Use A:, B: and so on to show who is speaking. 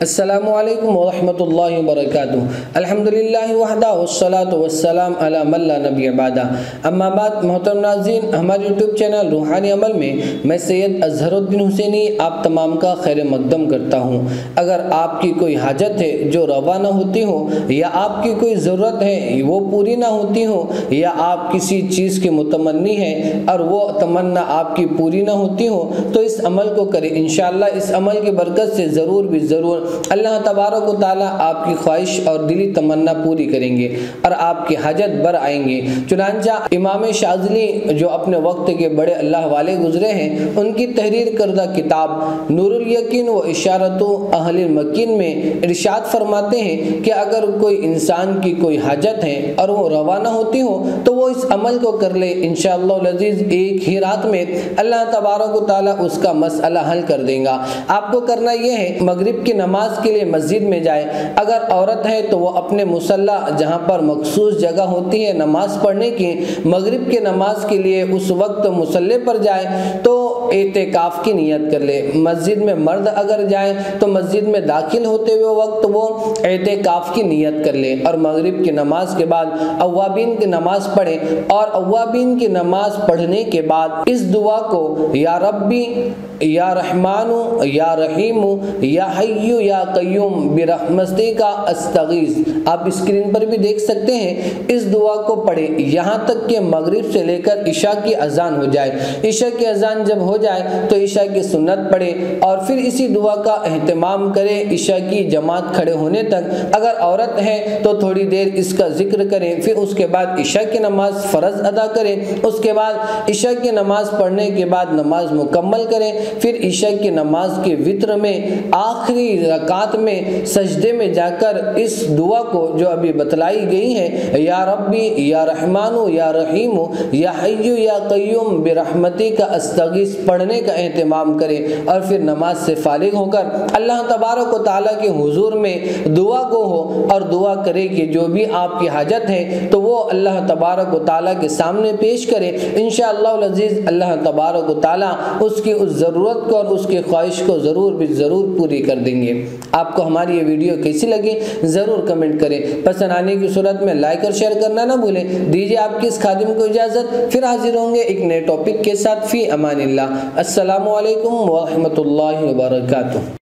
A: अस्सलामु अलैकुम वरहमतुल्लाहि वबरकातुहू। अल्हम्दुलिल्लाहि वहदा वस्सलातु वस्सलाम अला मन ला नबी बादा। अम्मा बाद मोहतरम नाज़रीन, हमारे यूट्यूब चैनल रूहानी अमल में मैं सैयद अजहरुद्दीन हुसैनी आप तमाम का खैर मकदम करता हूँ। अगर आपकी कोई हाजत है जो रवा ना होती हो, या आपकी कोई ज़रूरत है वो पूरी ना होती हो, या आप किसी चीज़ के मुतमन्नी हैं और वो तमन्ना आपकी पूरी ना होती हो, तो इस अमल को करें। इंशाअल्लाह इस अमल की बरकत से ज़रूर भी ज़रूर अल्लाह तबारक व तआला आपकी ख्वाहिश और दिली तमन्ना पूरी करेंगे और आपकी हाजत बर आएंगे। चुनांचा इमाम शाज़ली जो अपने वक्त के बड़े अल्लाह वाले गुजरे हैं, उनकी तहरीर करदा किताब नूरुल यकीन व इशारतु अहलिल मकीन में इरशाद फरमाते हैं कि अगर कोई इंसान की कोई हाजत है और वो रवा ना होती हो तो वो इस अमल को कर ले। इंशाअल्लाह अज़ीज़ एक ही रात में अल्लाह तबारक व तआला उसका मसला हल कर देगा। आपको करना यह है, मगरिब की नमाज के लिए मस्जिद में जाए। अगर औरत है तो वो अपने मुसल्ला जहाँ पर मखसूस जगह होती है नमाज पढ़ने की, मगरिब के नमाज के लिए उस वक्त मुसल्ले पर जाए तो एतेकाफ की नियत कर ले। मस्जिद में मर्द अगर जाए तो मस्जिद में दाखिल होते हुए वक्त वो एतेकाफ की नियत कर ले और मगरिब की नमाज के बाद अव्वाबीन की नमाज पढ़े। और अव्वाबीन की नमाज पढ़ने के बाद इस दुआ को, या रब्बी या रहमानु या रहीमु या हय्यु या कय्यूम बिरहमतिका अस्तगीस, आप स्क्रीन पर भी देख सकते हैं, इस दुआ को पढ़े यहाँ तक कि मगरिब से लेकर इशा की अजान हो जाए। इशा की अजान जब हो जाए तो इशा की सुन्नत पढ़े और फिर इसी दुआ का एहतमाम करे इशा की जमात खड़े होने तक। अगर औरत है तो थोड़ी देर इसका जिक्र करें, फिर उसके बाद इशा की नमाज फ़र्ज अदा करें। उसके बाद इशा की नमाज पढ़ने के बाद नमाज मुकम्मल करें। फिर इशा की नमाज के वित्र में आखिरी रकात में सजदे में जाकर इस दुआ को जो अभी बतलाई गई है, या रब्बी या रहमानु या रहीमु या हय्यु या कय्यूम बिरहमतिका अस्तगीस पढ़ने का एहतमाम करें और फिर नमाज से फारिग होकर अल्लाह तबारक व तआला के हुजूर में दुआ गो हो और दुआ करे कि जो भी आपकी हाजत है तो वो अल्लाह तबारक व तआला के सामने पेश करे। इंशाअल्लाह अज़ीज़ अल्लाह तबारक व तआला उसकी उस ज़रूरत को और उसकी ख्वाहिश को ज़रूर भी ज़रूर पूरी कर देंगे। आपको हमारी ये वीडियो कैसी लगी ज़रूर कमेंट करें। पसंद आने की सूरत में लाइक और शेयर करना ना भूलें। दीजिए आपकी इस खादिम को इजाज़त, फिर हाजिर होंगे एक नए टॉपिक के साथ। फ़ी अमानिल्लाह। अस्सलामु अलैकुम व रहमतुल्लाहि व बरकातुहू।